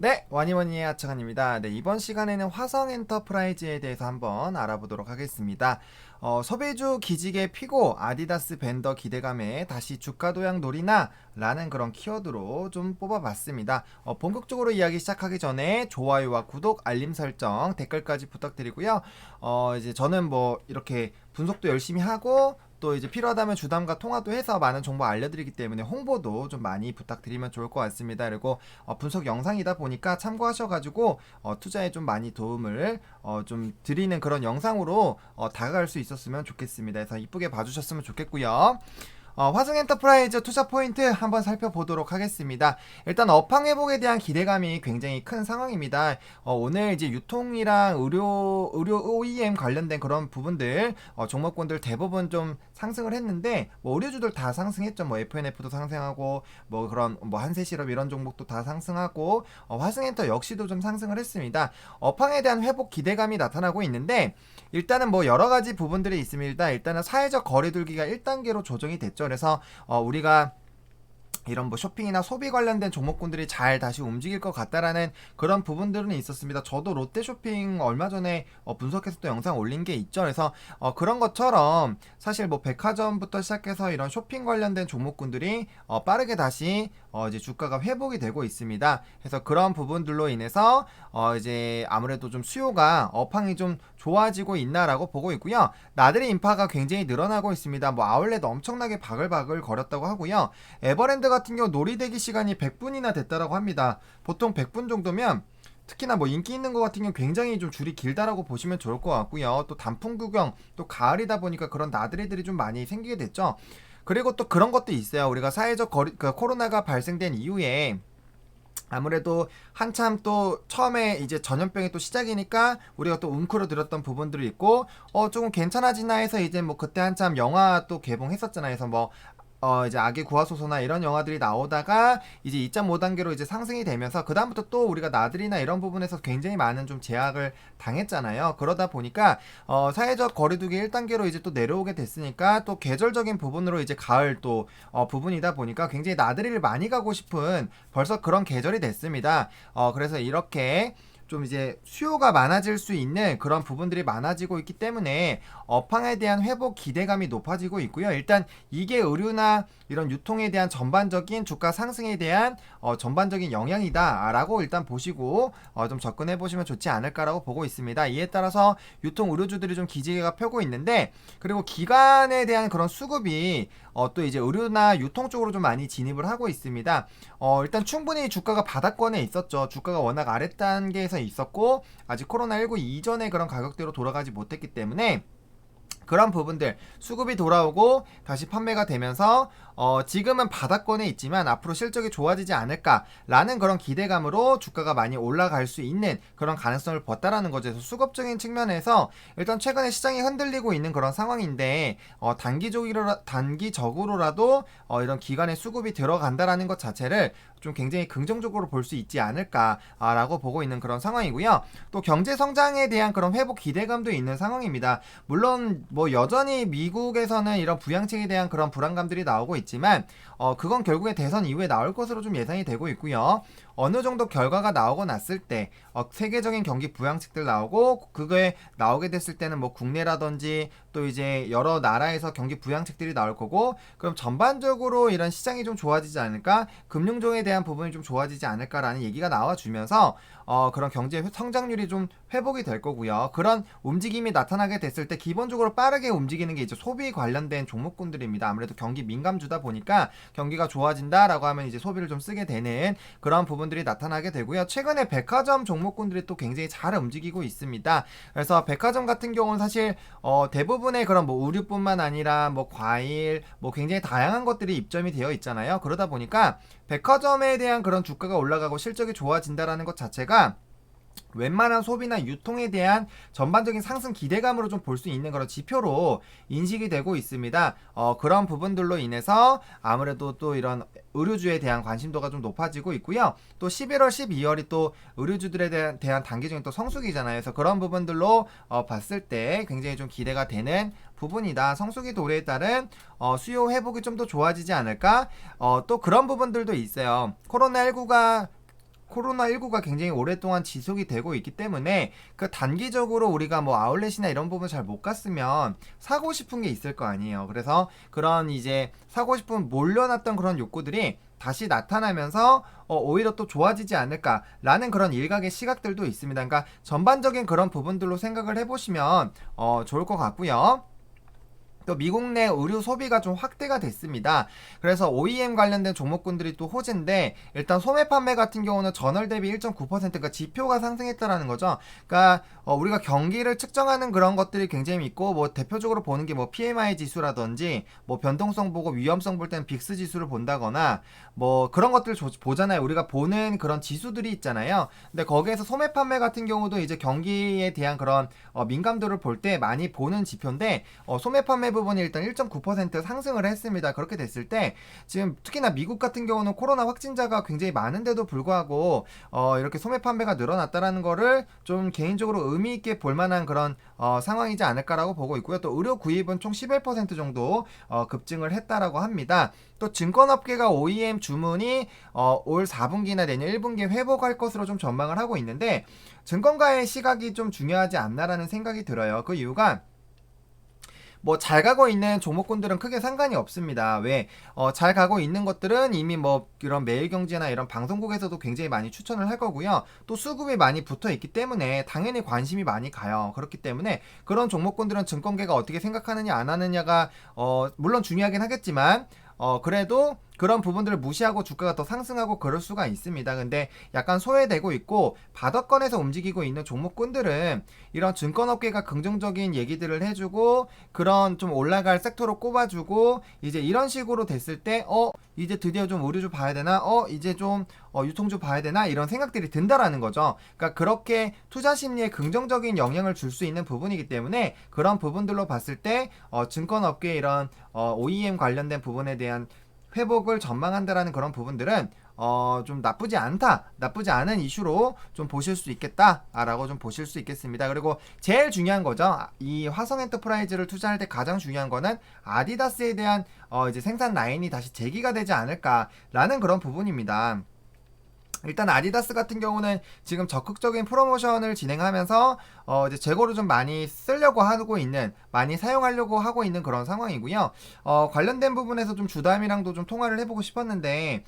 네, 와니와니의 하차관입니다. 네, 이번 시간에는 화성 엔터프라이즈에 대해서 한번 알아보도록 하겠습니다. 소비주 기지개 피고 아디다스 밴더 기대감에 다시 주가 도약 놀이나 라는 그런 키워드로 좀 뽑아봤습니다. 본격적으로 이야기 시작하기 전에 좋아요와 구독, 알림 설정, 댓글까지 부탁드리고요. 이제 저는 뭐 이렇게 분석도 열심히 하고 또 이제 필요하다면 주담과 통화도 해서 많은 정보 알려드리기 때문에 홍보도 좀 많이 부탁드리면 좋을 것 같습니다. 그리고 분석 영상이다 보니까 참고하셔가지고 투자에 좀 많이 도움을 좀 드리는 그런 영상으로 다가갈 수 있었으면 좋겠습니다. 그래서 이쁘게 봐주셨으면 좋겠고요. 화성 엔터프라이즈 투자 포인트 한번 살펴보도록 하겠습니다. 일단 업황 회복에 대한 기대감이 굉장히 큰 상황입니다. 오늘 이제 유통이랑 의료 OEM 관련된 그런 부분들 종목군들 대부분 좀 상승을 했는데 뭐 의료주들 다 상승했죠. 뭐 FNF도 상승하고 뭐 그런 뭐 한세실업 이런 종목도 다 상승하고 화성엔터 역시도 좀 상승을 했습니다. 업황에 대한 회복 기대감이 나타나고 있는데 일단은 뭐 여러 가지 부분들이 있습니다. 일단은 사회적 거리두기가 1단계로 조정이 됐죠. 그래서 우리가 이런 뭐 쇼핑이나 소비 관련된 종목군들이 잘 다시 움직일 것 같다라는 그런 부분들은 있었습니다. 저도 롯데쇼핑 얼마 전에 분석해서 또 영상 올린 게 있죠. 그래서 그런 것처럼 사실 뭐 백화점부터 시작해서 이런 쇼핑 관련된 종목군들이 빠르게 다시 이제 주가가 회복이 되고 있습니다. 그래서 그런 부분들로 인해서 이제 아무래도 좀 수요가 업황이 좀 좋아지고 있나라고 보고 있고요. 나들이 인파가 굉장히 늘어나고 있습니다. 뭐 아울렛 엄청나게 바글바글 거렸다고 하고요. 에버랜드 같은 경우 놀이대기 시간이 100분이나 됐다라고 합니다. 보통 100분 정도면 특히나 뭐 인기 있는 것 같은 경우 굉장히 좀 줄이 길다라고 보시면 좋을 것 같고요. 또 단풍 구경, 또 가을이다 보니까 그런 나들이들이 좀 많이 생기게 됐죠. 그리고 또 그런 것도 있어요. 우리가 사회적 거리, 그 코로나가 발생된 이후에 아무래도 한참 또 처음에 이제 전염병이 또 시작이니까 우리가 또 웅크러들었던 부분들이 있고 조금 괜찮아지나 해서 이제 뭐 그때 한참 영화 또 개봉했었잖아요. 그래서 뭐 이제 악의 구하소서나 이런 영화들이 나오다가 이제 2.5단계로 이제 상승이 되면서 그다음부터 또 우리가 나들이나 이런 부분에서 굉장히 많은 좀 제약을 당했잖아요. 그러다 보니까 사회적 거리두기 1단계로 이제 또 내려오게 됐으니까 또 계절적인 부분으로 이제 가을 또 부분이다 보니까 굉장히 나들이를 많이 가고 싶은 벌써 그런 계절이 됐습니다. 그래서 이렇게 좀 이제 수요가 많아질 수 있는 그런 부분들이 많아지고 있기 때문에 업황에 대한 회복 기대감이 높아지고 있고요. 일단 이게 의류나 이런 유통에 대한 전반적인 주가 상승에 대한 전반적인 영향이다라고 일단 보시고 좀 접근해 보시면 좋지 않을까라고 보고 있습니다. 이에 따라서 유통 의료주들이 좀 기지개가 펴고 있는데 그리고 기관에 대한 그런 수급이 또 이제 의료나 유통 쪽으로 좀 많이 진입을 하고 있습니다. 일단 충분히 주가가 바닥권에 있었죠. 주가가 워낙 아랫단계에서 있었고 아직 코로나19 이전의 그런 가격대로 돌아가지 못했기 때문에 그런 부분들 수급이 돌아오고 다시 판매가 되면서 지금은 바닥권에 있지만 앞으로 실적이 좋아지지 않을까라는 그런 기대감으로 주가가 많이 올라갈 수 있는 그런 가능성을 봤다라는 거죠. 그래서 수급적인 측면에서 일단 최근에 시장이 흔들리고 있는 그런 상황인데 단기적으로라도 이런 기관의 수급이 들어간다라는 것 자체를 좀 굉장히 긍정적으로 볼 수 있지 않을까라고 보고 있는 그런 상황이고요. 또 경제 성장에 대한 그런 회복 기대감도 있는 상황입니다. 물론 뭐 여전히 미국에서는 이런 부양책에 대한 그런 불안감들이 나오고 있지만 그건 결국에 대선 이후에 나올 것으로 좀 예상이 되고 있고요. 어느 정도 결과가 나오고 났을 때 세계적인 경기 부양책들 나오고 그거에 나오게 됐을 때는 뭐 국내라든지 또 이제 여러 나라에서 경기 부양책들이 나올 거고 그럼 전반적으로 이런 시장이 좀 좋아지지 않을까 금융종에 대한 부분이 좀 좋아지지 않을까라는 얘기가 나와주면서 그런 경제 성장률이 좀 회복이 될 거고요. 그런 움직임이 나타나게 됐을 때 기본적으로 빠르게 움직이는 게 이제 소비 관련된 종목군들입니다. 아무래도 경기 민감주다 보니까 경기가 좋아진다라고 하면 이제 소비를 좀 쓰게 되는 그런 부분들이 나타나게 되고요. 최근에 백화점 종목군들이 또 굉장히 잘 움직이고 있습니다. 그래서 백화점 같은 경우는 사실 대부분의 그런 뭐 의류뿐만 아니라 뭐 과일 뭐 굉장히 다양한 것들이 입점이 되어 있잖아요. 그러다 보니까 백화점에 대한 그런 주가가 올라가고 실적이 좋아진다라는 것 자체가 웬만한 소비나 유통에 대한 전반적인 상승 기대감으로 좀 볼 수 있는 그런 지표로 인식이 되고 있습니다. 그런 부분들로 인해서 아무래도 또 이런 의료주에 대한 관심도가 좀 높아지고 있고요. 또 11월, 12월이 또 의료주들에 대한 단기적인 또 성수기잖아요. 그래서 그런 부분들로 봤을 때 굉장히 좀 기대가 되는 부분이다. 성수기 도래에 따른 수요 회복이 좀 더 좋아지지 않을까? 또 그런 부분들도 있어요. 코로나19가 코로나19가 굉장히 오랫동안 지속이 되고 있기 때문에 그 단기적으로 우리가 뭐 아울렛이나 이런 부분 잘 못 갔으면 사고 싶은 게 있을 거 아니에요. 그래서 그런 이제 사고 싶은 몰려놨던 그런 욕구들이 다시 나타나면서 오히려 또 좋아지지 않을까라는 그런 일각의 시각들도 있습니다. 그러니까 전반적인 그런 부분들로 생각을 해보시면 좋을 것 같고요. 또 미국 내 의류 소비가 좀 확대가 됐습니다. 그래서 OEM 관련된 종목군들이 또 호재인데, 일단 소매 판매 같은 경우는 전월 대비 1.9%, 그러니까 지표가 상승했다라는 거죠. 그러니까 우리가 경기를 측정하는 그런 것들이 굉장히 있고, 뭐 대표적으로 보는 게 뭐 PMI 지수라든지 뭐 변동성 보고 위험성 볼 때는 빅스 지수를 본다거나 뭐 그런 것들 보잖아요. 우리가 보는 그런 지수들이 있잖아요. 근데 거기에서 소매 판매 같은 경우도 이제 경기에 대한 그런 민감도를 볼 때 많이 보는 지표인데, 소매 판매 부분이 일단 1.9% 상승을 했습니다. 그렇게 됐을 때 지금 특히나 미국 같은 경우는 코로나 확진자가 굉장히 많은데도 불구하고 이렇게 소매 판매가 늘어났다라는 거를 좀 개인적으로 의미 있게 볼 만한 그런 상황이지 않을까라고 보고 있고요. 또 의료 구입은 총 11% 정도 급증을 했다라고 합니다. 또 증권업계가 OEM 주문이 올 4분기나 내년 1분기에 회복할 것으로 좀 전망을 하고 있는데, 증권가의 시각이 좀 중요하지 않나라는 생각이 들어요. 그 이유가 뭐 잘 가고 있는 종목군들은 크게 상관이 없습니다. 왜? 잘 가고 있는 것들은 이미 뭐 이런 매일경제나 이런 방송국에서도 굉장히 많이 추천을 할 거고요. 또 수급이 많이 붙어 있기 때문에 당연히 관심이 많이 가요. 그렇기 때문에 그런 종목군들은 증권계가 어떻게 생각하느냐 안 하느냐가 물론 중요하긴 하겠지만 그래도 그런 부분들을 무시하고 주가가 더 상승하고 그럴 수가 있습니다. 근데 약간 소외되고 있고 바닥권에서 움직이고 있는 종목군들은 이런 증권업계가 긍정적인 얘기들을 해주고 그런 좀 올라갈 섹터로 꼽아주고 이제 이런 식으로 됐을 때 이제 드디어 좀 의류주 봐야 되나? 이제 좀 유통주 봐야 되나? 이런 생각들이 든다라는 거죠. 그러니까 그렇게 투자 심리에 긍정적인 영향을 줄 수 있는 부분이기 때문에 그런 부분들로 봤을 때 증권업계 이런 OEM 관련된 부분에 대한 회복을 전망한다라는 그런 부분들은 좀 나쁘지 않은 이슈로 좀 보실 수 있겠다라고 좀 보실 수 있겠습니다. 그리고 제일 중요한 거죠. 이 화성 엔터프라이즈를 투자할 때 가장 중요한 거는 아디다스에 대한 이제 생산 라인이 다시 재기가 되지 않을까라는 그런 부분입니다. 일단 아디다스 같은 경우는 지금 적극적인 프로모션을 진행하면서 이제 재고를 좀 많이 쓰려고 하고 있는, 많이 사용하려고 하고 있는 그런 상황이고요. 관련된 부분에서 좀 주담이랑도 좀 통화를 해보고 싶었는데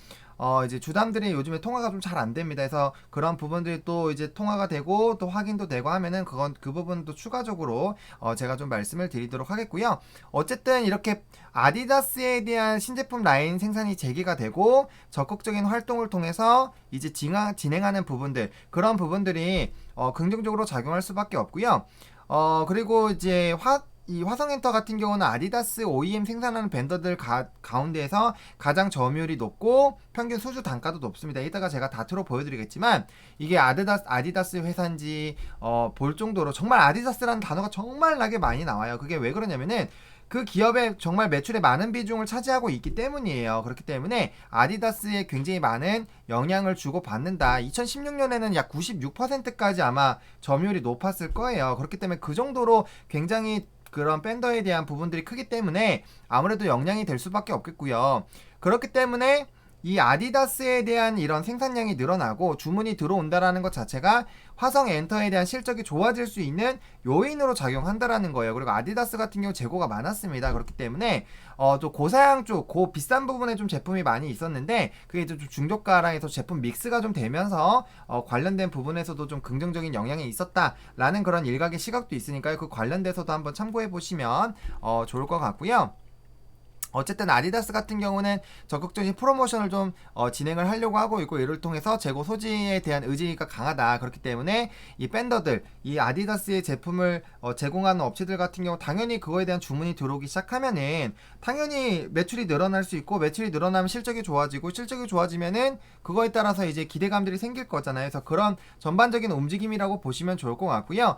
이제 주담들이 요즘에 통화가 좀 잘 안 됩니다. 그래서 그런 부분들이 또 이제 통화가 되고 또 확인도 되고 하면은 그 부분도 추가적으로 제가 좀 말씀을 드리도록 하겠고요. 어쨌든 이렇게 아디다스에 대한 신제품 라인 생산이 재개가 되고 적극적인 활동을 통해서 이제 진행하는 부분들, 그런 부분들이 긍정적으로 작용할 수밖에 없고요. 그리고 이제 이 화성엔터 같은 경우는 아디다스 OEM 생산하는 밴더들 가운데에서 가장 점유율이 높고 평균 수주 단가도 높습니다. 이따가 제가 다트로 보여드리겠지만 이게 아디다스 회사인지 볼 정도로 정말 아디다스라는 단어가 정말 나게 많이 나와요. 그게 왜 그러냐면은 그 기업의 정말 매출의 많은 비중을 차지하고 있기 때문이에요. 그렇기 때문에 아디다스에 굉장히 많은 영향을 주고 받는다. 2016년에는 약 96%까지 아마 점유율이 높았을 거예요. 그렇기 때문에 그 정도로 굉장히 그런 밴더에 대한 부분들이 크기 때문에 아무래도 영향이 될 수밖에 없겠고요. 그렇기 때문에 이 아디다스에 대한 이런 생산량이 늘어나고 주문이 들어온다라는 것 자체가 화성 엔터에 대한 실적이 좋아질 수 있는 요인으로 작용한다라는 거예요. 그리고 아디다스 같은 경우 재고가 많았습니다. 그렇기 때문에 또 고사양 쪽, 비싼 부분에 좀 제품이 많이 있었는데 그게 좀 중저가랑 해서 제품 믹스가 좀 되면서 관련된 부분에서도 좀 긍정적인 영향이 있었다라는 그런 일각의 시각도 있으니까요. 그 관련돼서도 한번 참고해 보시면 좋을 것 같고요. 어쨌든 아디다스 같은 경우는 적극적인 프로모션을 좀 진행을 하려고 하고 있고, 이를 통해서 재고 소지에 대한 의지가 강하다. 그렇기 때문에 이 밴더들, 이 아디다스의 제품을 제공하는 업체들 같은 경우 당연히 그거에 대한 주문이 들어오기 시작하면은 당연히 매출이 늘어날 수 있고, 매출이 늘어나면 실적이 좋아지고, 실적이 좋아지면은 그거에 따라서 이제 기대감들이 생길 거잖아요. 그래서 그런 전반적인 움직임이라고 보시면 좋을 것 같고요.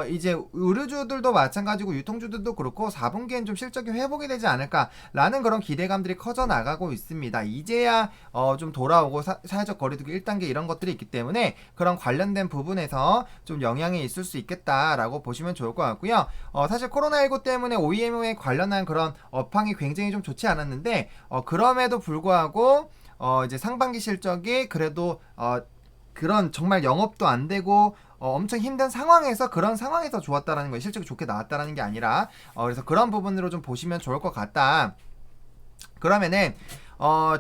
이제 의류주들도 마찬가지고 유통주들도 그렇고 4분기엔 좀 실적이 회복이 되지 않을까 라는 그런 기대감들이 커져 나가고 있습니다. 이제야 좀 돌아오고 사회적 거리두기 1단계 이런 것들이 있기 때문에 그런 관련된 부분에서 좀 영향이 있을 수 있겠다라고 보시면 좋을 것 같고요. 사실 코로나19 때문에 OEM에 관련한 그런 업황이 굉장히 좀 좋지 않았는데 그럼에도 불구하고 이제 상반기 실적이 그래도 그런 정말 영업도 안 되고 엄청 힘든 상황에서 그런 상황에서 좋았다라는 거예요. 실적이 좋게 나왔다라는 게 아니라 그래서 그런 부분으로 좀 보시면 좋을 것 같다. 그러면은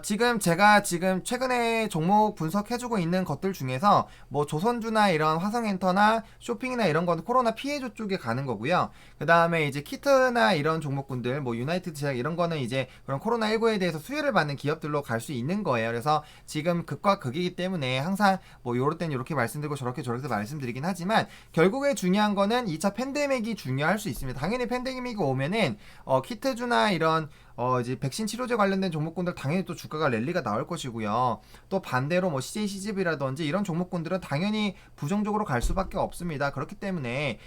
지금 제가 지금 최근에 종목 분석해주고 있는 것들 중에서 뭐 조선주나 이런 화성엔터나 쇼핑이나 이런 건 코로나 피해조 쪽에 가는 거고요. 그 다음에 이제 키트나 이런 종목군들 뭐 유나이티드 제약 이런 거는 이제 그런 코로나19에 대해서 수혜를 받는 기업들로 갈 수 있는 거예요. 그래서 지금 극과 극이기 때문에 항상 뭐 요럴 땐 이렇게 말씀드리고 저렇게 말씀드리긴 하지만 결국에 중요한 거는 2차 팬데믹이 중요할 수 있습니다. 당연히 팬데믹이 오면은 키트주나 이런 이제 백신 치료제 관련된 종목군들 당연히 또 주가가 랠리가 나올 것이고요. 또 반대로 뭐 CJ CGV라든지 이런 종목군들은 당연히 부정적으로 갈 수밖에 없습니다. 그렇기 때문에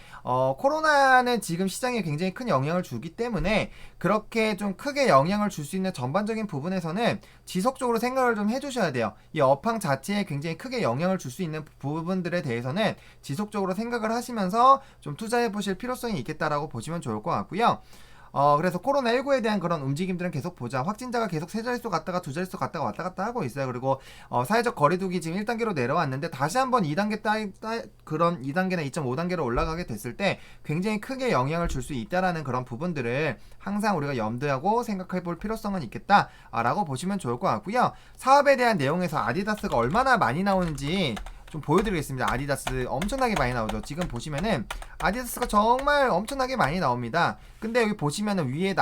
코로나는 지금 시장에 굉장히 큰 영향을 주기 때문에 그렇게 좀 크게 영향을 줄 수 있는 전반적인 부분에서는 지속적으로 생각을 좀 해주셔야 돼요. 이 업황 자체에 굉장히 크게 영향을 줄 수 있는 부분들에 대해서는 지속적으로 생각을 하시면서 좀 투자해 보실 필요성이 있겠다라고 보시면 좋을 것 같고요. 그래서 코로나19에 대한 그런 움직임들은 계속 보자. 확진자가 계속 세 자릿수 갔다가 두 자릿수 갔다가 왔다 갔다 하고 있어요. 그리고 사회적 거리두기 지금 1단계로 내려왔는데 다시 한번 2단계 그런 2단계나 2.5단계로 올라가게 됐을 때 굉장히 크게 영향을 줄 수 있다라는 그런 부분들을 항상 우리가 염두하고 생각해 볼 필요성은 있겠다라고 보시면 좋을 것 같고요. 사업에 대한 내용에서 아디다스가 얼마나 많이 나오는지 좀 보여드리겠습니다. 아디다스 엄청나게 많이 나오죠. 지금 보시면은 아디다스가 정말 엄청나게 많이 나옵니다. 근데 여기 보시면은 위에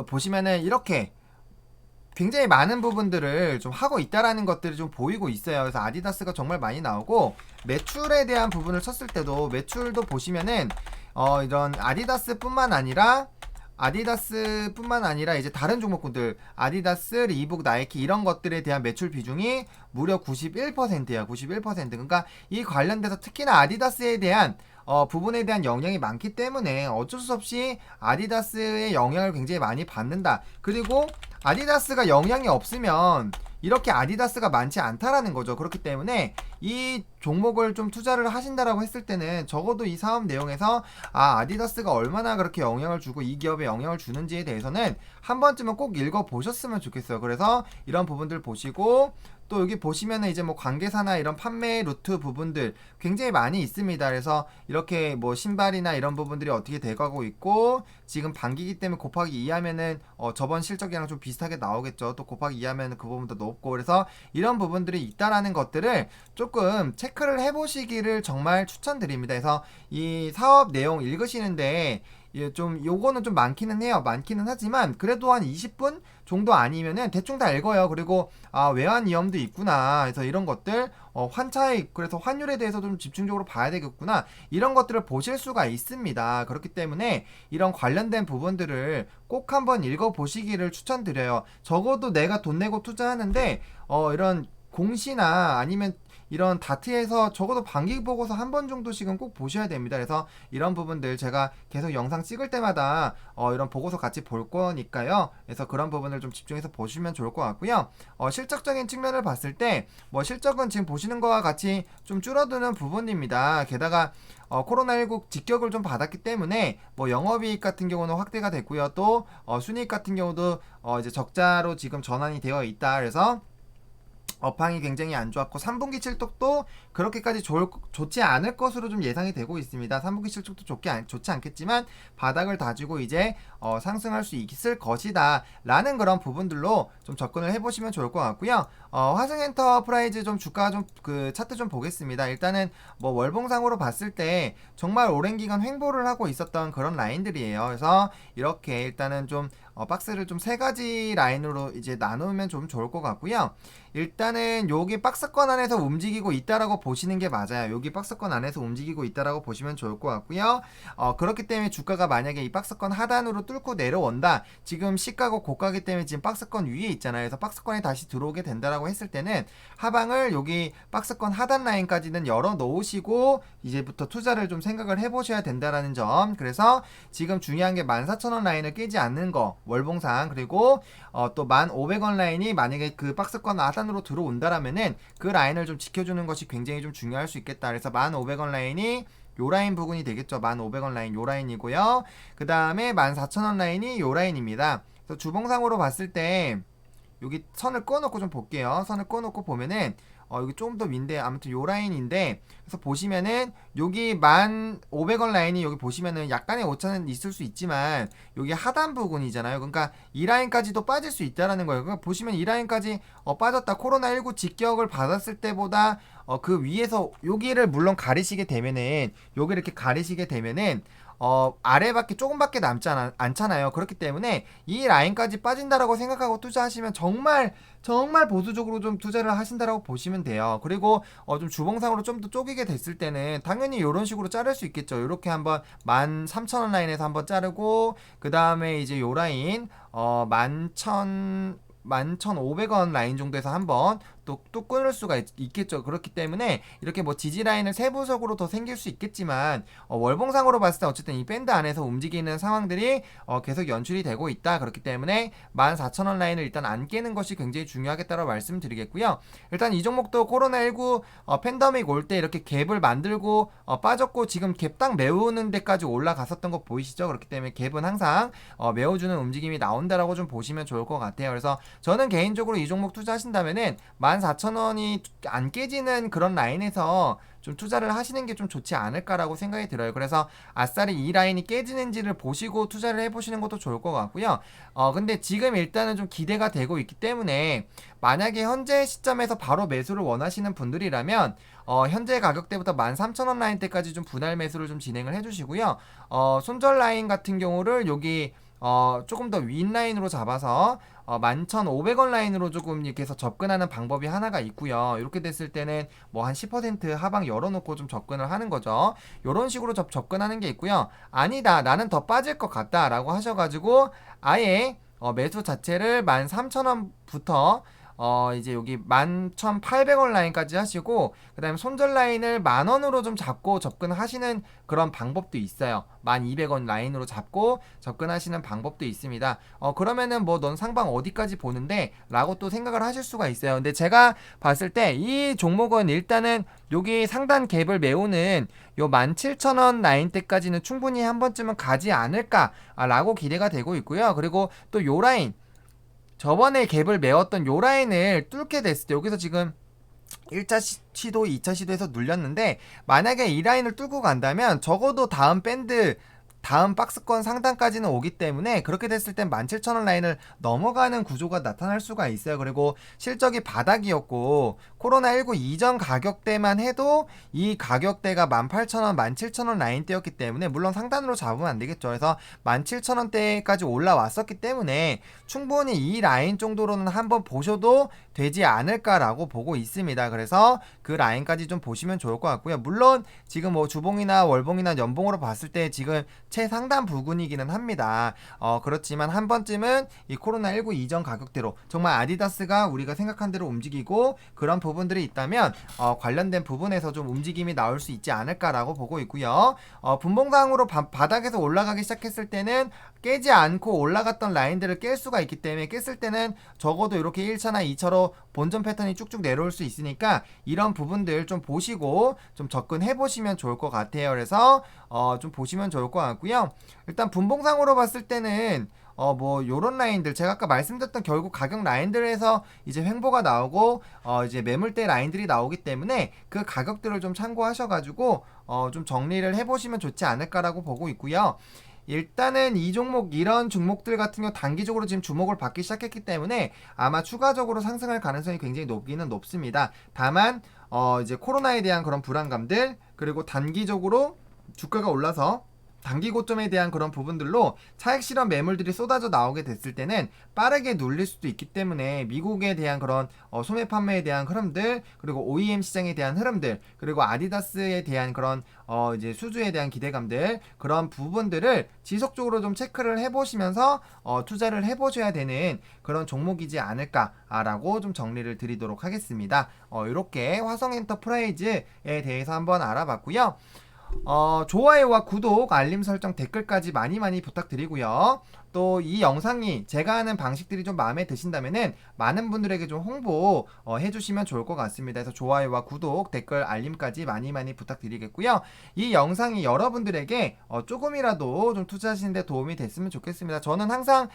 보시면은 이렇게 굉장히 많은 부분들을 좀 하고 있다라는 것들이 좀 보이고 있어요. 그래서 아디다스가 정말 많이 나오고 매출에 대한 부분을 쳤을 때도 매출도 보시면은 이런 아디다스뿐만 아니라 이제 다른 종목군들 아디다스, 리복, 나이키 이런 것들에 대한 매출 비중이 무려 91%야. 91%. 그러니까 이 관련돼서 특히나 아디다스에 대한 부분에 대한 영향이 많기 때문에 어쩔 수 없이 아디다스의 영향을 굉장히 많이 받는다. 그리고 아디다스가 영향이 없으면 이렇게 아디다스가 많지 않다라는 거죠. 그렇기 때문에 이 종목을 좀 투자를 하신다라고 했을 때는 적어도 이 사업 내용에서 아디다스가 얼마나 그렇게 영향을 주고 이 기업에 영향을 주는지에 대해서는 한 번쯤은 꼭 읽어보셨으면 좋겠어요. 그래서 이런 부분들 보시고 또 여기 보시면은 이제 뭐 관계사나 이런 판매 루트 부분들 굉장히 많이 있습니다. 그래서 이렇게 뭐 신발이나 이런 부분들이 어떻게 돼가고 있고 지금 반기기 때문에 곱하기 2 하면은 저번 실적이랑 좀 비슷하게 나오겠죠. 또 곱하기 2 하면은 그 부분도 높고 그래서 이런 부분들이 있다라는 것들을 조금 체크를 해보시기를 정말 추천드립니다. 그래서 이 사업 내용 읽으시는데 좀 요거는 좀 많기는 해요. 많기는 하지만 그래도 한 20분 정도 아니면은 대충 다 읽어요. 그리고 외환 위험도 있구나. 그래서 이런 것들 환차익 그래서 환율에 대해서 좀 집중적으로 봐야 되겠구나. 이런 것들을 보실 수가 있습니다. 그렇기 때문에 이런 관련된 부분들을 꼭 한번 읽어 보시기를 추천드려요. 적어도 내가 돈 내고 투자하는데 이런 공시나 아니면 이런 다트에서 적어도 반기 보고서 한 번 정도씩은 꼭 보셔야 됩니다. 그래서 이런 부분들 제가 계속 영상 찍을 때마다 이런 보고서 같이 볼 거니까요. 그래서 그런 부분을 좀 집중해서 보시면 좋을 것 같고요. 실적적인 측면을 봤을 때 뭐 실적은 지금 보시는 거와 같이 좀 줄어드는 부분입니다. 게다가 코로나19 직격을 좀 받았기 때문에 뭐 영업이익 같은 경우는 확대가 됐고요. 또 순이익 같은 경우도 이제 적자로 지금 전환이 되어 있다. 그래서 업황이 굉장히 안 좋았고 3분기 실적도 그렇게까지 좋지 않을 것으로 좀 예상이 되고 있습니다. 3분기 실적도 좋지 않겠지만 바닥을 다지고 이제 상승할 수 있을 것이다 라는 그런 부분들로 좀 접근을 해보시면 좋을 것 같고요. 화성엔터프라이즈 좀 주가 좀 그 차트 좀 보겠습니다. 일단은 뭐 월봉상으로 봤을 때 정말 오랜 기간 횡보를 하고 있었던 그런 라인들이에요. 그래서 이렇게 일단은 좀 박스를 좀 세 가지 라인으로 이제 나누면 좀 좋을 것 같고요. 일단은 여기 박스권 안에서 움직이고 있다라고 보시는 게 맞아요. 여기 박스권 안에서 움직이고 있다라고 보시면 좋을 것 같고요. 그렇기 때문에 주가가 만약에 이 박스권 하단으로 뚫고 내려온다. 지금 시가고 고가기 때문에 지금 박스권 위에 있잖아요. 그래서 박스권에 다시 들어오게 된다라고 했을 때는 하방을 여기 박스권 하단 라인까지는 열어 놓으시고 이제부터 투자를 좀 생각을 해보셔야 된다라는 점. 그래서 지금 중요한 게 14,000원 라인을 깨지 않는 거 월봉상 그리고 또 1,500원 라인이 만약에 그 박스권 하단으로 들어온다라면은 그 라인을 좀 지켜주는 것이 굉장히 좀 중요할 수 있겠다. 그래서 1,500원 라인이 요 라인 부분이 되겠죠. 1,500원 라인 요 라인이고요. 그 다음에 14,000원 라인이 요 라인입니다. 그래서 주봉상으로 봤을 때 여기 선을 꺼놓고 좀 볼게요. 선을 꺼놓고 보면은 여기 좀 더 윈데 아무튼 요 라인인데, 그래서 보시면은 여기 1,500원 라인이 여기 보시면은 약간의 오차는 있을 수 있지만 여기 하단 부분이잖아요. 그러니까 이 라인까지도 빠질 수 있다라는 거예요. 그러니까 보시면 이 라인까지 빠졌다, 코로나19 직격을 받았을 때보다 그 위에서 여기를 물론 가리시게 되면은, 여기 이렇게 가리시게 되면은 아래밖에 조금밖에 남지 않잖아요. 그렇기 때문에 이 라인까지 빠진다라고 생각하고 투자하시면 정말 보수적으로 좀 투자를 하신다라고 보시면 돼요. 그리고 좀 주봉상으로 좀 더 쪼개게 됐을 때는 당연히 이런 식으로 자를 수 있겠죠. 이렇게 한번 13,000원 라인에서 한번 자르고, 그 다음에 이제 요 라인 11,500원 라인 정도에서 한번 또 끊을 수가 있겠죠. 그렇기 때문에 이렇게 뭐 지지 라인을 세부적으로 더 생길 수 있겠지만 월봉상으로 봤을 때 어쨌든 이 밴드 안에서 움직이는 상황들이 계속 연출이 되고 있다. 그렇기 때문에 14,000원 라인을 일단 안 깨는 것이 굉장히 중요하겠다고 말씀드리겠고요. 일단 이 종목도 코로나19 팬데믹 올 때 이렇게 갭을 만들고 빠졌고, 지금 갭 딱 메우는 데까지 올라갔었던 거 보이시죠? 그렇기 때문에 갭은 항상 메워주는 움직임이 나온다라고 좀 보시면 좋을 것 같아요. 그래서 저는 개인적으로 이 종목 투자하신다면은 14,000원이 안 깨지는 그런 라인에서 좀 투자를 하시는 게 좀 좋지 않을까라고 생각이 들어요. 그래서 아싸리 이 라인이 깨지는지를 보시고 투자를 해보시는 것도 좋을 것 같고요. 근데 지금 일단은 좀 기대가 되고 있기 때문에 만약에 현재 시점에서 바로 매수를 원하시는 분들이라면 현재 가격대부터 13,000원 라인대까지 좀 분할 매수를 좀 진행을 해주시고요. 손절 라인 같은 경우를 여기 조금 더 윗 라인으로 잡아서 11,500원 라인으로 조금 이렇게 해서 접근하는 방법이 하나가 있고요. 이렇게 됐을 때는 뭐 한 10% 하방 열어놓고 좀 접근을 하는 거죠. 이런 식으로 접근하는 게 있고요. 아니다, 나는 더 빠질 것 같다 라고 하셔가지고 아예 매수 자체를 13,000원부터 이제 여기 11,800원 라인까지 하시고, 그 다음에 손절 라인을 10,000원으로 좀 잡고 접근하시는 그런 방법도 있어요. 1200원 라인으로 잡고 접근하시는 방법도 있습니다. 그러면은 뭐 넌 상방 어디까지 보는데? 라고 또 생각을 하실 수가 있어요. 근데 제가 봤을 때 이 종목은 일단은 여기 상단 갭을 메우는 요 17,000원 라인 때까지는 충분히 한 번쯤은 가지 않을까 라고 기대가 되고 있고요. 그리고 또 요 라인, 저번에 갭을 메웠던 요 라인을 뚫게 됐을 때 여기서 지금 1차 시도, 2차 시도에서 눌렸는데, 만약에 이 라인을 뚫고 간다면 적어도 다음 밴드, 다음 박스권 상단까지는 오기 때문에 그렇게 됐을 땐 17,000원 라인을 넘어가는 구조가 나타날 수가 있어요. 그리고 실적이 바닥이었고 코로나19 이전 가격대만 해도 이 가격대가 18,000원, 17,000원 라인대였기 때문에 물론 상단으로 잡으면 안 되겠죠. 그래서 17,000원대까지 올라왔었기 때문에 충분히 이 라인 정도로는 한번 보셔도 되지 않을까라고 보고 있습니다. 그래서 그 라인까지 좀 보시면 좋을 것 같고요. 물론 지금 뭐 주봉이나 월봉이나 연봉으로 봤을 때 지금 최상단 부근이기는 합니다. 그렇지만 한 번쯤은 이 코로나19 이전 가격대로 정말 아디다스가 우리가 생각한 대로 움직이고 그런 부분들이 있다면 관련된 부분에서 좀 움직임이 나올 수 있지 않을까라고 보고 있고요. 분봉상으로 바닥에서 올라가기 시작했을 때는 깨지 않고 올라갔던 라인들을 깰 수가 있기 때문에, 깼을 때는 적어도 이렇게 1차나 2차로 본전 패턴이 쭉쭉 내려올 수 있으니까 이런 부분들 좀 보시고 좀 접근해 보시면 좋을 것 같아요. 그래서 좀 보시면 좋을 것 같고요. 일단 분봉상으로 봤을 때는 뭐 요런 라인들, 제가 아까 말씀드렸던 결국 가격 라인들에서 이제 횡보가 나오고 이제 매물대 라인들이 나오기 때문에 그 가격들을 좀 참고하셔가지고 좀 정리를 해보시면 좋지 않을까라고 보고 있고요. 일단은 이 종목, 이런 종목들 같은 경우 단기적으로 지금 주목을 받기 시작했기 때문에 아마 추가적으로 상승할 가능성이 굉장히 높기는 높습니다. 다만 이제 코로나에 대한 그런 불안감들, 그리고 단기적으로 주가가 올라서 단기 고점에 대한 그런 부분들로 차익 실현 매물들이 쏟아져 나오게 됐을 때는 빠르게 눌릴 수도 있기 때문에 미국에 대한 그런 소매 판매에 대한 흐름들, 그리고 OEM 시장에 대한 흐름들, 그리고 아디다스에 대한 그런 이제 수주에 대한 기대감들, 그런 부분들을 지속적으로 좀 체크를 해보시면서 투자를 해보셔야 되는 그런 종목이지 않을까라고 좀 정리를 드리도록 하겠습니다. 이렇게 화성엔터프라이즈에 대해서 한번 알아봤고요. 좋아요와 구독, 알림 설정, 댓글까지 많이 부탁드리고요. 또 이 영상이 제가 하는 방식들이 좀 마음에 드신다면은 많은 분들에게 좀 홍보 해주시면 좋을 것 같습니다. 그래서 좋아요와 구독, 댓글, 알림까지 많이 많이 부탁드리겠고요. 이 영상이 여러분들에게 조금이라도 좀 투자하시는데 도움이 됐으면 좋겠습니다. 저는 항상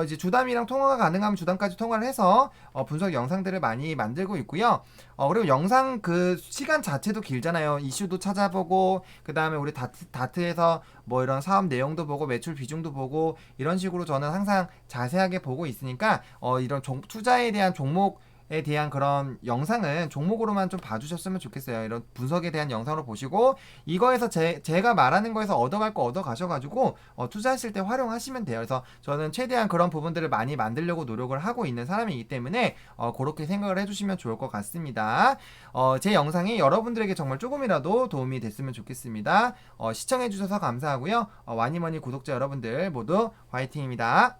이제 주담이랑 통화가 가능하면 주담까지 통화를 해서 분석 영상들을 많이 만들고 있고요. 그리고 영상 그 시간 자체도 길잖아요. 이슈도 찾아보고 그 다음에 우리 다트에서 뭐 이런 사업 내용도 보고 매출 비중도 보고 이런 식으로 저는 항상 자세하게 보고 있으니까 이런 투자에 대한 종목에 대한 그런 영상은 종목으로만 좀 봐주셨으면 좋겠어요. 이런 분석에 대한 영상으로 보시고 이거에서 제가 말하는 거에서 얻어갈 거 얻어가셔가지고 투자하실 때 활용하시면 돼요. 그래서 저는 최대한 그런 부분들을 많이 만들려고 노력을 하고 있는 사람이기 때문에 그렇게 생각을 해주시면 좋을 것 같습니다. 제 영상이 여러분들에게 정말 조금이라도 도움이 됐으면 좋겠습니다. 시청해주셔서 감사하고요. 와니머니 구독자 여러분들 모두 화이팅입니다.